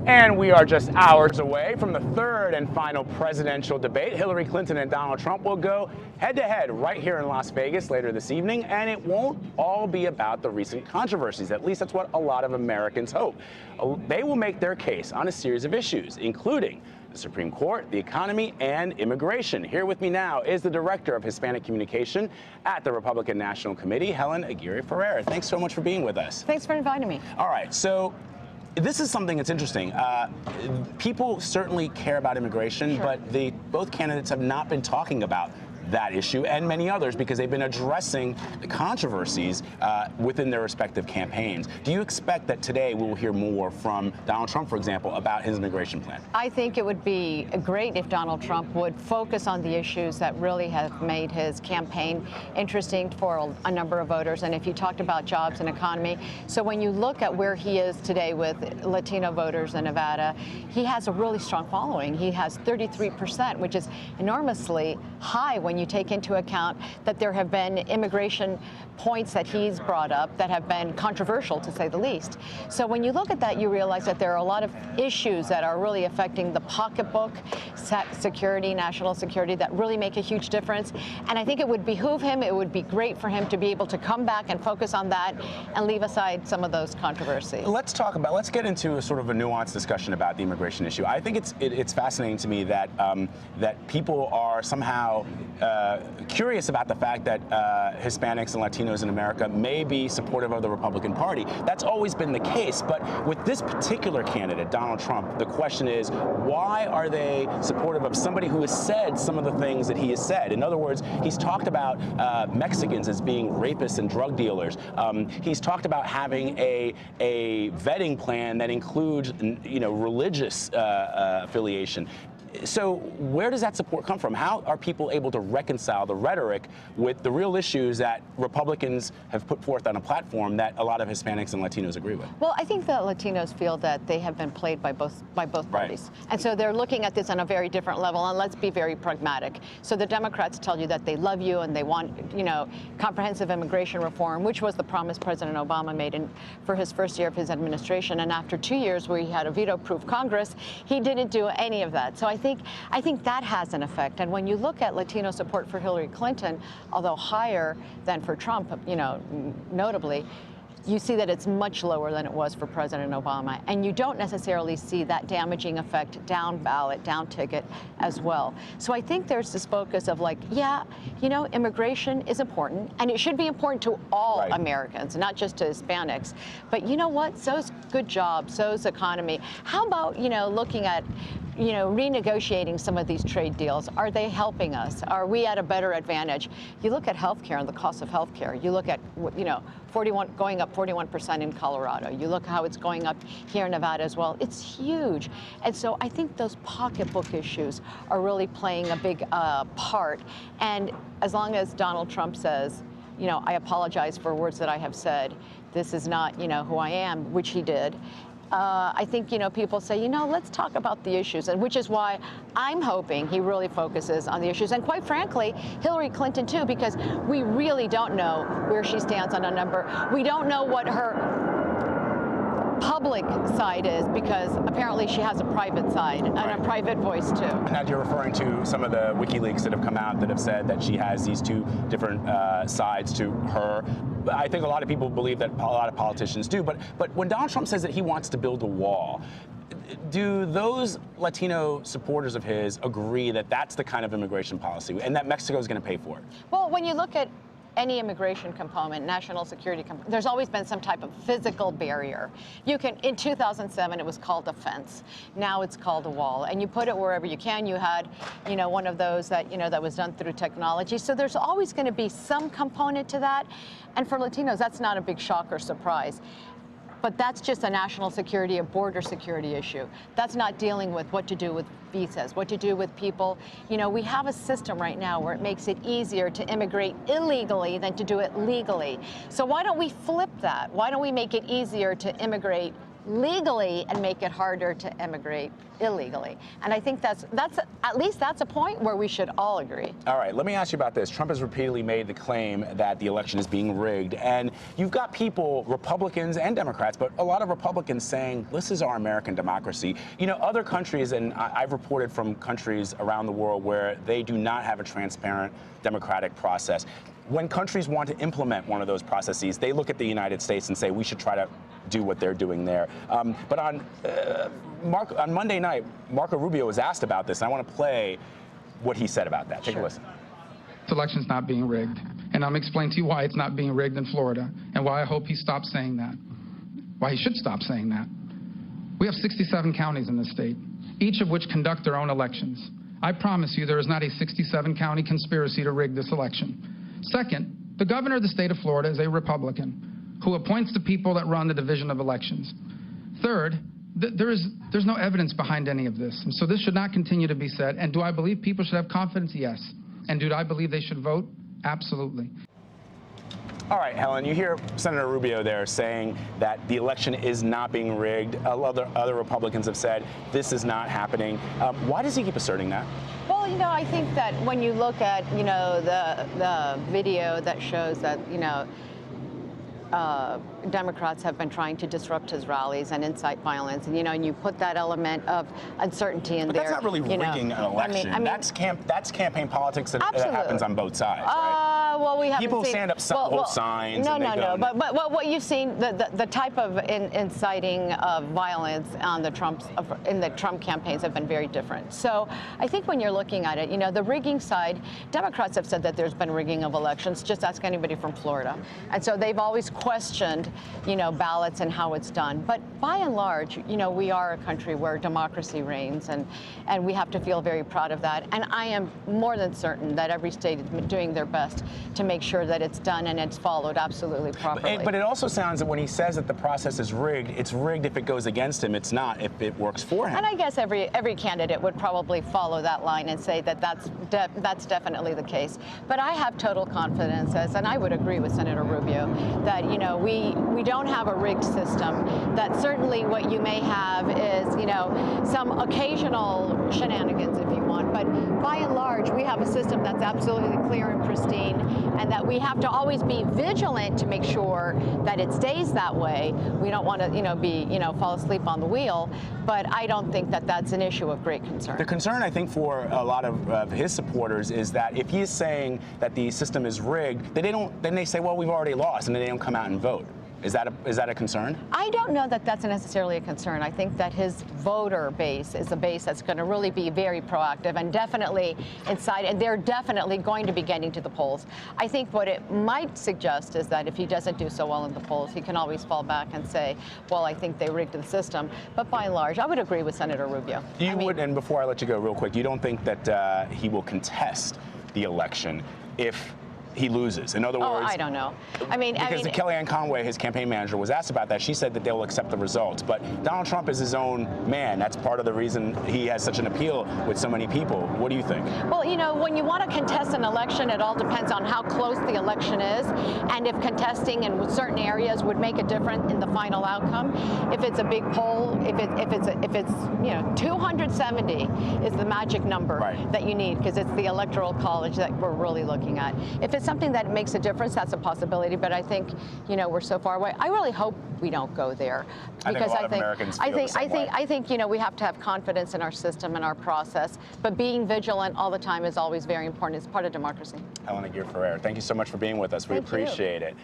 And we are just hours away from the third and final presidential debate. Hillary Clinton and Donald Trump will go head-to-head right here in Las Vegas later this evening, and it won't all be about the recent controversies. At least that's what a lot of Americans hope. They will make their case on a series of issues, including the Supreme Court, the economy, and immigration. Here with me now is the Director of Hispanic Communication at the Republican National Committee, Helen Aguirre-Ferrer. Thanks so much for being with us. Thanks for inviting me. All right, so this is something that's interesting. People certainly care about immigration, Sure. but both candidates have not been talking about that issue and many others because they've been addressing the controversies within their respective campaigns. Do you expect that today we will hear more from Donald Trump, for example, about his immigration plan? I think it would be great if Donald Trump would focus on the issues that really have made his campaign interesting for a number of voters. And if you talked about jobs and economy, so when you look at where he is today with Latino voters in Nevada, he has a really strong following. He has 33%, which is enormously high when you take into account that there have been immigration points that he's brought up that have been controversial, to say the least. So when you look at that, you realize that there are a lot of issues that are really affecting the pocketbook, security, national security, that really make a huge difference. And I think it would behoove him, it would be great for him to be able to come back and focus on that and leave aside some of those controversies. Let's get into a sort of a nuanced discussion about the immigration issue. I think it's fascinating to me that that people are somehow curious about the fact that Hispanics and Latinos in America may be supportive of the Republican Party. That's always been the case, but with this particular candidate, Donald Trump, the question is, why are they supportive of somebody who has said some of the things that he has said? In other words, he's talked about Mexicans as being rapists and drug dealers. He's talked about having a vetting plan that includes, religious affiliation. So where does that support come from? How are people able to reconcile the rhetoric with the real issues that Republicans have put forth on a platform that a lot of Hispanics and Latinos agree with? Well, I think that Latinos feel that they have been played by both parties. Right. And so they're looking at this on a very different level, and let's be very pragmatic. So the Democrats tell you that they love you and they want, comprehensive immigration reform, which was the promise President Obama made for his first year of his administration. And after 2 years where he had a veto-proof Congress, he didn't do any of that. So I think that has an effect. And when you look at Latino support for Hillary Clinton, although higher than for Trump, notably, you see that it's much lower than it was for President Obama. And you don't necessarily see that damaging effect down ballot, down ticket as well. So I think there's this focus of immigration is important, and it should be important to all Right. Americans, not just to Hispanics. But you know what? So's good jobs, so's economy. How about, looking at renegotiating some of these trade deals? Are they helping us? Are we at a better advantage? You look at healthcare and the cost of healthcare. You look at, going up 41% in Colorado. You look how it's going up here in Nevada as well. It's huge. And so I think those pocketbook issues are really playing a big part. And as long as Donald Trump says, I apologize for words that I have said, this is not, who I am, which he did. I think, people say, let's talk about the issues, and which is why I'm hoping he really focuses on the issues. And quite frankly, Hillary Clinton, too, because we really don't know where she stands on a number. We don't know what her public side is, because apparently she has a private side and a private voice, too. Now you're referring to some of the WikiLeaks that have come out that have said that she has these two different sides to her. I think a lot of people believe that, a lot of politicians do, but when Donald Trump says that he wants to build a wall, do those Latino supporters of his agree that that's the kind of immigration policy and that Mexico is going to pay for it? Well, when you look at any immigration component, national security component, there's always been some type of physical barrier. In 2007, it was called a fence. Now it's called a wall. And you put it wherever you can. You had, one of those that, that was done through technology. So there's always going to be some component to that. And for Latinos, that's not a big shock or surprise. But that's just a national security, a border security issue. That's not dealing with what to do with visas, what to do with people. We have a system right now where it makes it easier to immigrate illegally than to do it legally. So why don't we flip that? Why don't we make it easier to immigrate legally and make it harder to immigrate illegally. And I think that's at least that's a point where we should all agree. All right, let me ask you about this. Trump has repeatedly made the claim that the election is being rigged, and you've got people, Republicans and Democrats, but a lot of Republicans saying this is our American democracy. You know, other countries, and I've reported from countries around the world where they do not have a transparent democratic process. When countries want to implement one of those processes, they look at the United States and say we should try to do what they're doing there. But on Monday night, Marco Rubio was asked about this, and I want to play what he said about that. Take a listen. This election's not being rigged, and I'm explaining to you why it's not being rigged in Florida, and why I hope he stops saying that, why he should stop saying that. We have 67 counties in this state, each of which conduct their own elections. I promise you there is not a 67-county conspiracy to rig this election. Second, the governor of the state of Florida is a Republican who appoints the people that run the Division of Elections. Third, there's no evidence behind any of this, and so this should not continue to be said. And do I believe people should have confidence? Yes. And do I believe they should vote? Absolutely. All right, Helen, you hear Senator Rubio there saying that the election is not being rigged. Other Republicans have said this is not happening. Why does he keep asserting that? Well, you know, I think that when you look at, you know, the video that shows that, you know, Democrats have been trying to disrupt his rallies and incite violence, and and you put that element of uncertainty in but there. That's not really rigging an election. I mean, that's campaign politics that happens on both sides, right? Well, we haven't people seen, hold signs. No, and they go. But what you've seen, the type of inciting of violence on the in the Trump campaigns have been very different. So I think when you're looking at it, the rigging side, Democrats have said that there's been rigging of elections. Just ask anybody from Florida, and so they've always questioned, ballots and how it's done. But by and large, we are a country where democracy reigns, and we have to feel very proud of that. And I am more than certain that every state is doing their best to make sure that it's done and it's followed absolutely properly. But it also sounds that when he says that the process is rigged, it's rigged if it goes against him. It's not if it works for him. And I guess every candidate would probably follow that line and say that that's definitely the case. But I have total confidence, and I would agree with Senator Rubio, that we don't have a rigged system. That certainly what you may have is some occasional shenanigans, if you want. But by and large, we have a system that's absolutely clear and pristine, and that we have to always be vigilant to make sure that it stays that way. We don't want to, fall asleep on the wheel, but I don't think that that's an issue of great concern. The concern, I think, for a lot of his supporters is that if he is saying that the system is rigged, then they say, well, we've already lost, and then they don't come out and vote. Is that a concern? I don't know that that's necessarily a concern. I think that his voter base is a base that's going to really be very proactive and definitely inside, and they're definitely going to be getting to the polls. I think what it might suggest is that if he doesn't do so well in the polls, he can always fall back and say, well, I think they rigged the system. But by and large, I would agree with Senator Rubio. And before I let you go real quick, you don't think that he will contest the election if he loses? In other words, I don't know. Because Kellyanne Conway, his campaign manager, was asked about that. She said that they'll accept the results. But Donald Trump is his own man. That's part of the reason he has such an appeal with so many people. What do you think? Well, when you want to contest an election, it all depends on how close the election is, and if contesting in certain areas would make a difference in the final outcome. If it's a big poll, if it's 270 is the magic number that you need, because it's the Electoral College that we're really looking at. If it's something that makes a difference, that's a possibility. But I think, we're so far away. I really hope we don't go there, because I think we have to have confidence in our system and our process. But being vigilant all the time is always very important. It's part of democracy. Helen Aguirre-Ferrer, thank you so much for being with us. We appreciate it.